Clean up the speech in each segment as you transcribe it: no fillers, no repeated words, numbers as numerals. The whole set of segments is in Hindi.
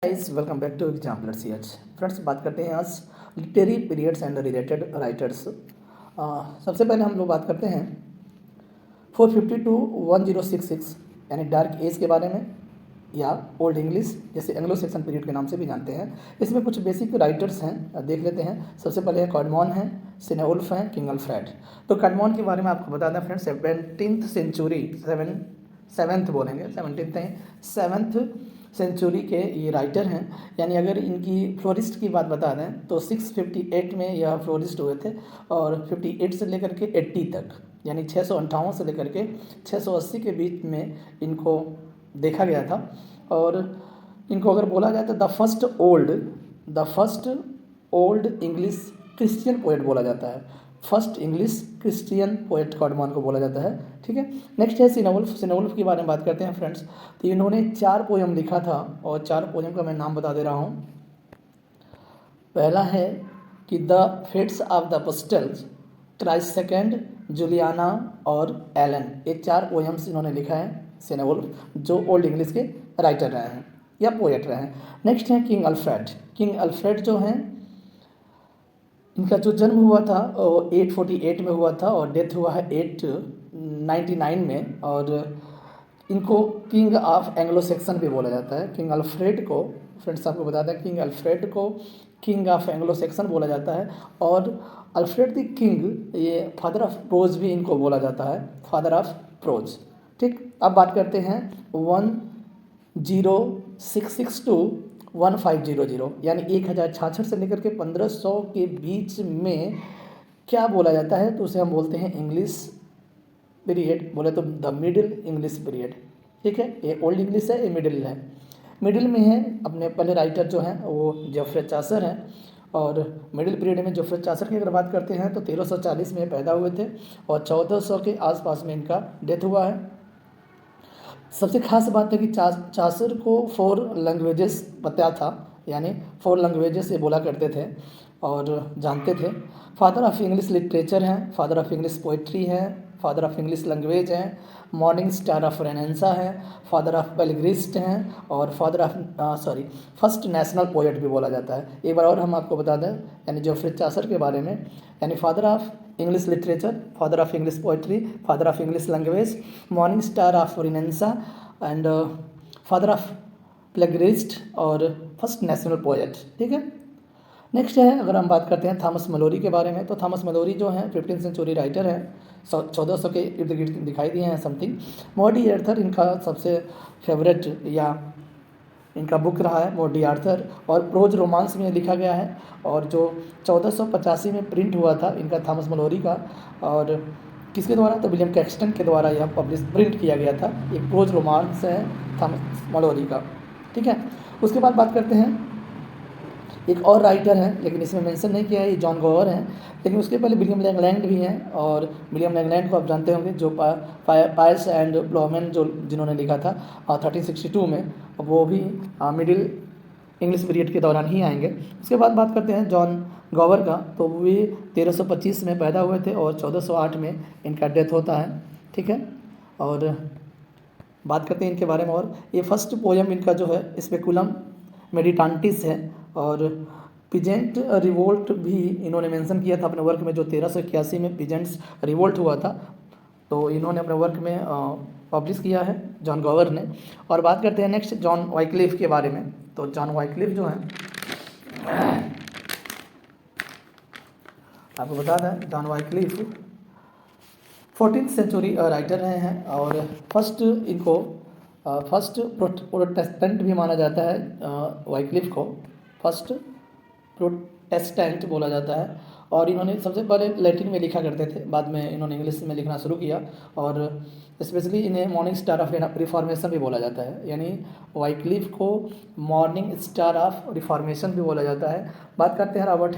Guys welcome back to exemplar C H. Friends, बात करते हैं आज literary periods and related writers. सबसे पहले हम लोग बात करते हैं 450 टू 1066 यानी डार्क एज के बारे में, या ओल्ड इंग्लिश जैसे एंग्लो सेक्सन पीरियड के नाम से भी जानते हैं। इसमें कुछ बेसिक राइटर्स हैं, देख लेते हैं। सबसे पहले है कैडमॉन है, सिनेवुल्फ हैं, किंग अल्फ्रेड। तो कैडमॉन के बारे में आपको बता दें फ्रेंड्स, 17th सेंचुरी, सेवन्थ बोलेंगे, 17th नहीं, 7th सेंचुरी के ये राइटर हैं। यानी अगर इनकी फ्लोरिस्ट की बात बता दें तो 658 में यह फ्लोरिस्ट हुए थे, और 58 से लेकर के 80 तक, यानी 658 से लेकर के 680 के बीच में इनको देखा गया था। और इनको अगर बोला जाए तो the first old English Christian poet बोला जाता है। फर्स्ट इंग्लिश क्रिश्चियन पोएट कैडमॉन को बोला जाता है। ठीक है, नेक्स्ट है सिनेवुल्फ के बारे में बात करते हैं फ्रेंड्स। तो इन्होंने 4 पोयम लिखा था, और 4 पोयम का मैं नाम बता दे रहा हूँ। पहला है कि the fates of the apostles, Christ second, Juliana और एलन। ये 4 पोयम्स इन्होंने लिखा है सिनेवुल्फ, जो ओल्ड इंग्लिश के राइटर रहे हैं या पोएट रहे हैं। नेक्स्ट है किंग अल्फ्रेड जो हैं, इनका जो जन्म हुआ था 848 में हुआ था, और डेथ हुआ है 899 में। और इनको किंग ऑफ एंग्लो सेक्सन भी बोला जाता है। किंग अल्फ्रेड को, फ्रेंड्स आपको बता दें, किंग अल्फ्रेड को किंग ऑफ एंग्लो सेक्सन बोला जाता है। और अल्फ्रेड द किंग, ये फादर ऑफ प्रोज भी इनको बोला जाता है, फादर ऑफ प्रोज। ठीक, अब बात करते हैं 1066 टू 1500, यानी 1066 से लेकर के 1500 के बीच में क्या बोला जाता है, तो उसे हम बोलते हैं इंग्लिश पीरियड। बोले तो द मिडिल इंग्लिश पीरियड। ठीक है, ये ओल्ड इंग्लिश है, ये मिडिल है। मिडिल में है अपने पहले राइटर जो हैं वो जेफ्रे चासर हैं। और मिडिल पीरियड में जेफ्रे चासर की अगर बात करते हैं तो 1340 में पैदा हुए थे, और 1400 के आसपास में इनका डेथ हुआ है। सबसे खास बात है कि चासर को 4 लैंग्वेजेस पता था, यानी 4 लैंग्वेजेस ये बोला करते थे और जानते थे। फादर ऑफ इंग्लिश लिटरेचर हैं, फादर ऑफ इंग्लिश पोइट्री हैं, फादर ऑफ इंग्लिश लैंग्वेज हैं, मॉर्निंग स्टार ऑफ रेनेंसा हैं, फादर ऑफ बेलग्रिस्ट हैं, और father of first national poet भी बोला जाता है। एक बार और हम आपको बता दें, यानी जेफ्रे चासर के बारे में, यानी father of English literature, father of English poetry, father of English language, morning star of renaissance, and father of बेलग्रिस्ट, और फर्स्ट नेशनल पोएट। ठीक है, नेक्स्ट है, अगर हम बात करते हैं थॉमस मैलोरी के बारे में, तो थॉमस मैलोरी जो हैं 15th सेंचुरी राइटर हैं, 1400 के इर्द गिर्द दिखाई दिए हैं समथिंग। मॉडी आर्थर इनका सबसे फेवरेट या इनका बुक रहा है, मॉडी आर्थर, और प्रोज रोमांस में लिखा गया है, और जो 1485 में प्रिंट हुआ था इनका थॉमस मैलोरी का। और किसके द्वारा, तो विलियम कैक्सटन के द्वारा यह प्रिंट किया गया था। एक प्रोज रोमांस है थॉमस मैलोरी का। ठीक है, उसके बाद बात करते हैं एक और राइटर हैं, लेकिन इसमें मेंशन नहीं किया है, ये जॉन गोवर हैं। लेकिन उसके पहले विलियम लैंगलैंड भी हैं, और विलियम लैंगलैंड को आप जानते होंगे, जो पायस एंड प्लोमेन जिन्होंने लिखा था 1362 में, वो भी मिडिल इंग्लिश पीरियड के दौरान ही आएंगे। उसके बाद बात करते हैं जॉन गोवर का, तो वो भी 1325 में पैदा हुए थे, और 1408 में इनका डेथ होता है। ठीक है, और बात करते हैं इनके बारे में। और ये फर्स्ट पोएम इनका जो है स्पेकुलम मेडिटांटिस है, और पीजेंट रिवोल्ट भी इन्होंने मेंशन किया था अपने वर्क में, जो 1381 में पीजेंट्स रिवोल्ट हुआ था, तो इन्होंने अपने वर्क में पब्लिश किया है जॉन गोवर ने। और बात करते हैं नेक्स्ट जॉन वाइक्लिफ के बारे में। तो जॉन वाइक्लिफ जो है, आपको बता दें, John Wycliffe 14th century writer रहे हैं, और फर्स्ट प्रोटेस्टेंट भी माना जाता है। वाइक्लिफ को फर्स्ट प्रोटेस्टेंट बोला जाता है, और इन्होंने सबसे पहले लैटिन में लिखा करते थे, बाद में इन्होंने इंग्लिश में लिखना शुरू किया। और स्पेशली इन्हें मॉर्निंग स्टार ऑफ रिफॉर्मेशन भी बोला जाता है, यानी वाइक्लिफ को मॉर्निंग स्टार ऑफ रिफॉर्मेशन भी बोला जाता है। बात करते हैं रॉबर्ट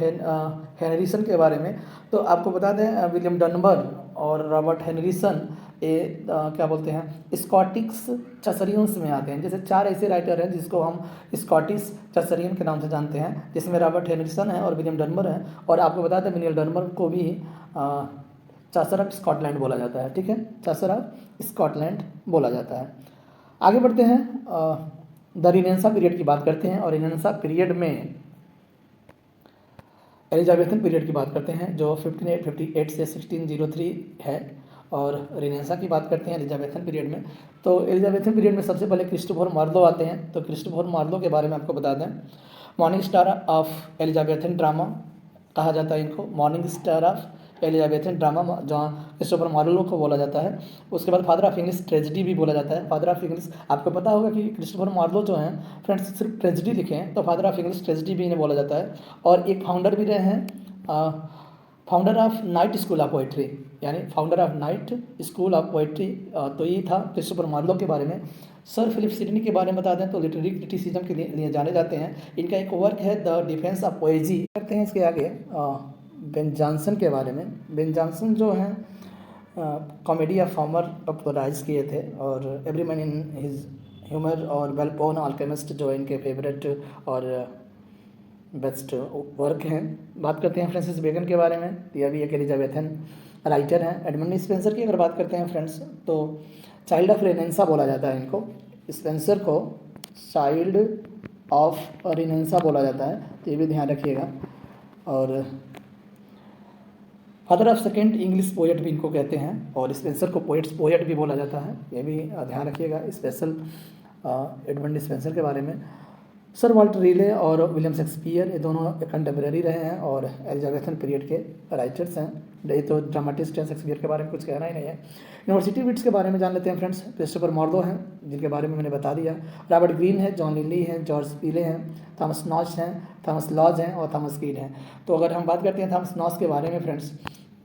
हेनरिसन के बारे में। तो आपको बता दें, विलियम डनबर और रॉबर्ट हेनरिसन ये क्या बोलते हैं, स्कॉटिश चसरियंस में आते हैं। जैसे 4 ऐसे राइटर हैं जिसको हम स्कॉटिश चसरियन के नाम से जानते हैं, जिसमें रॉबर्ट हेनरिसन है और विलियम डनबर है। और आपको बता दें, विलियम डनबर को भी चासर ऑफ स्कॉटलैंड बोला जाता है। ठीक है, चासर ऑफ स्कॉटलैंड बोला जाता है। आगे बढ़ते हैं द रिनेंसा पीरियड की बात करते हैं और रिनेंसा पीरियड में एलिजाबेथन पीरियड की बात करते हैं जो 1558 से 1603 है, और रिनेंसा की बात करते हैं एलिजाबेथन पीरियड में। तो एलिजाबेथन पीरियड में सबसे पहले क्रिस्टोफर मार्लो आते हैं। तो क्रिस्टोफर मार्लो के बारे में आपको बता दें, morning star of Elizabethan drama कहा जाता है इनको, morning star of Elizabethan drama जहाँ क्रिस्टोफर मार्लो को बोला जाता है। उसके बाद फादर ऑफ इंग्लिश ट्रेजिडी भी बोला जाता है। फादर ऑफ इंग्लिश, आपको पता होगा कि क्रिस्टोफर मार्लो जो हैं फ्रेंड्स सिर्फ ट्रेजिडी लिखे हैं, तो फादर ऑफ इंग्लिश ट्रेजिडी भी इन्हें बोला जाता है। और एक फाउंडर भी रहे हैं, founder of night school of poetry, यानी founder of night school of poetry, तो ये था क्रिस्टोफर मार्लो के बारे में। सर फिलिप सिडनी के बारे में बता दें तो लिटरेरी क्रिटिसिज्म के लिए जाने जाते हैं। इनका एक वर्क है द डिफेंस ऑफ पोएजी। करते हैं इसके आगे बेन जॉनसन के बारे में। बेन जॉनसन जो हैं कॉमेडी ऑफ हॉमर पॉपुलराइज किए थे, और every man in his humour और वेल बोर्न अल्केमिस्ट जो इनके फेवरेट और बेस्ट वर्क हैं। बात करते हैं फ्रांसिस बेकन के बारे में, यह भी एक एलिजाबेथन राइटर हैं। एडमंड स्पेंसर की अगर बात करते हैं फ्रेंड्स, तो चाइल्ड ऑफ रिनेंसा बोला जाता है इनको। स्पेंसर को चाइल्ड ऑफ रिनेंसा बोला जाता है, तो ये भी ध्यान रखिएगा। और father of second English poet भी इनको कहते हैं, और स्पेंसर को पोएट भी बोला जाता है, ये भी ध्यान रखिएगा स्पेशल एडमंड स्पेंसर के बारे में। सर वाल्टर रीले और विलियम शेक्सपियर ये दोनों कंटेम्प्रेरी रहे हैं और एलिजाबेथन पीरियड के राइटर्स हैं। ये तो ड्रामाटिस्ट हैं, शेक्सपियर के बारे में कुछ कहना ही नहीं है। यूनिवर्सिटी विट्स के बारे में जान लेते हैं फ्रेंड्स। क्रिस्टोफर मार्लो हैं जिनके बारे में मैंने बता दिया। रॉबर्ट ग्रीन है, जॉन लिली हैं, जॉर्ज पीले हैं, थॉमस नॉश हैं, थॉमस लॉज हैं और थॉमस कीड हैं। तो अगर हम बात करते हैं थॉमस नॉश के बारे में फ्रेंड्स,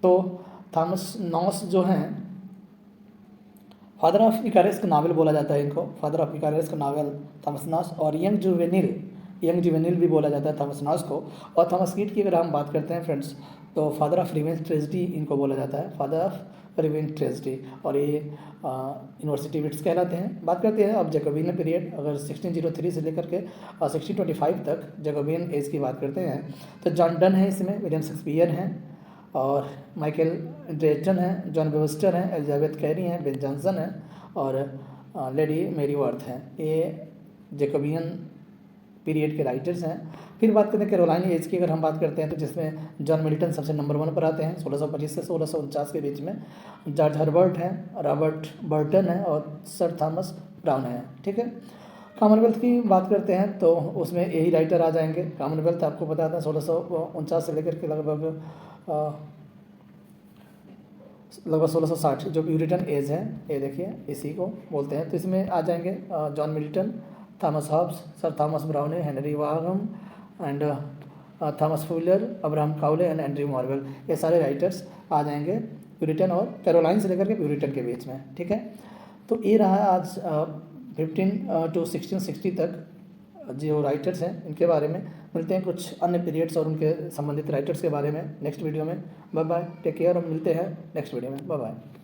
तो थॉमस नॉश जो हैं फादर ऑफ इकारियस का नावल बोला जाता है इनको, फादर ऑफ इकारियस का नावल थॉमस नॉश। और यंग जुवेनिल भी बोला जाता है थॉमस नॉश को। और थॉमस कीट की अगर हम बात करते हैं फ्रेंड्स, तो फादर ऑफ रिवेंज ट्रेजिडी इनको बोला जाता है, फादर ऑफ रिवेंज ट्रेजिडी। और ये यूनिवर्सिटी विट्स कहलाते हैं। बात करते हैं अब जैकोबियन पीरियड। अगर 1603 से लेकर के 1625 तक जैकोबियन एज की बात करते हैं, तो जॉन डन है इसमें, विलियम शेक्सपियर हैं और माइकल ड्रेटन हैं, जॉन वेबस्टर हैं, एलिजाबेथ कैरी हैं, बेन जॉनसन हैं और लेडी मेरी वर्थ हैं। ये जैकोबियन पीरियड के राइटर्स हैं। फिर बात करते हैं कैरोलाइन एज की। अगर हम बात करते हैं तो जिसमें जॉन मिल्टन सबसे नंबर 1 पर आते हैं 1625 से 1649 के बीच में। जॉर्ज हर्बर्ट हैं, रॉबर्ट बर्टन हैं और सर थॉमस ब्राउन हैं। ठीक है। कॉमनवेल्थ की बात करते हैं तो उसमें यही राइटर आ जाएंगे। कॉमनवेल्थ आपको पता था 1649 से लेकर के लगभग 1660 जो प्यूरिटन एज है, ये देखिए इसी को बोलते हैं। तो इसमें आ जाएंगे John Milton, Thomas Hobbes, sir Thomas Browne, Henry Vaughan and Thomas Fuller, Abraham Cowley and Andrew Marvell. ये सारे राइटर्स आ जाएंगे प्यूरिटन और कैरोलाइन से लेकर के प्यूरिटन के बीच में। ठीक है। तो ये रहा आज 15 to 1660 तक जो राइटर्स हैं इनके बारे में। मिलते हैं कुछ अन्य पीरियड्स और उनके संबंधित राइटर्स के बारे में नेक्स्ट वीडियो में। बाय बाय, टेक केयर, और मिलते हैं नेक्स्ट वीडियो में। Bye bye.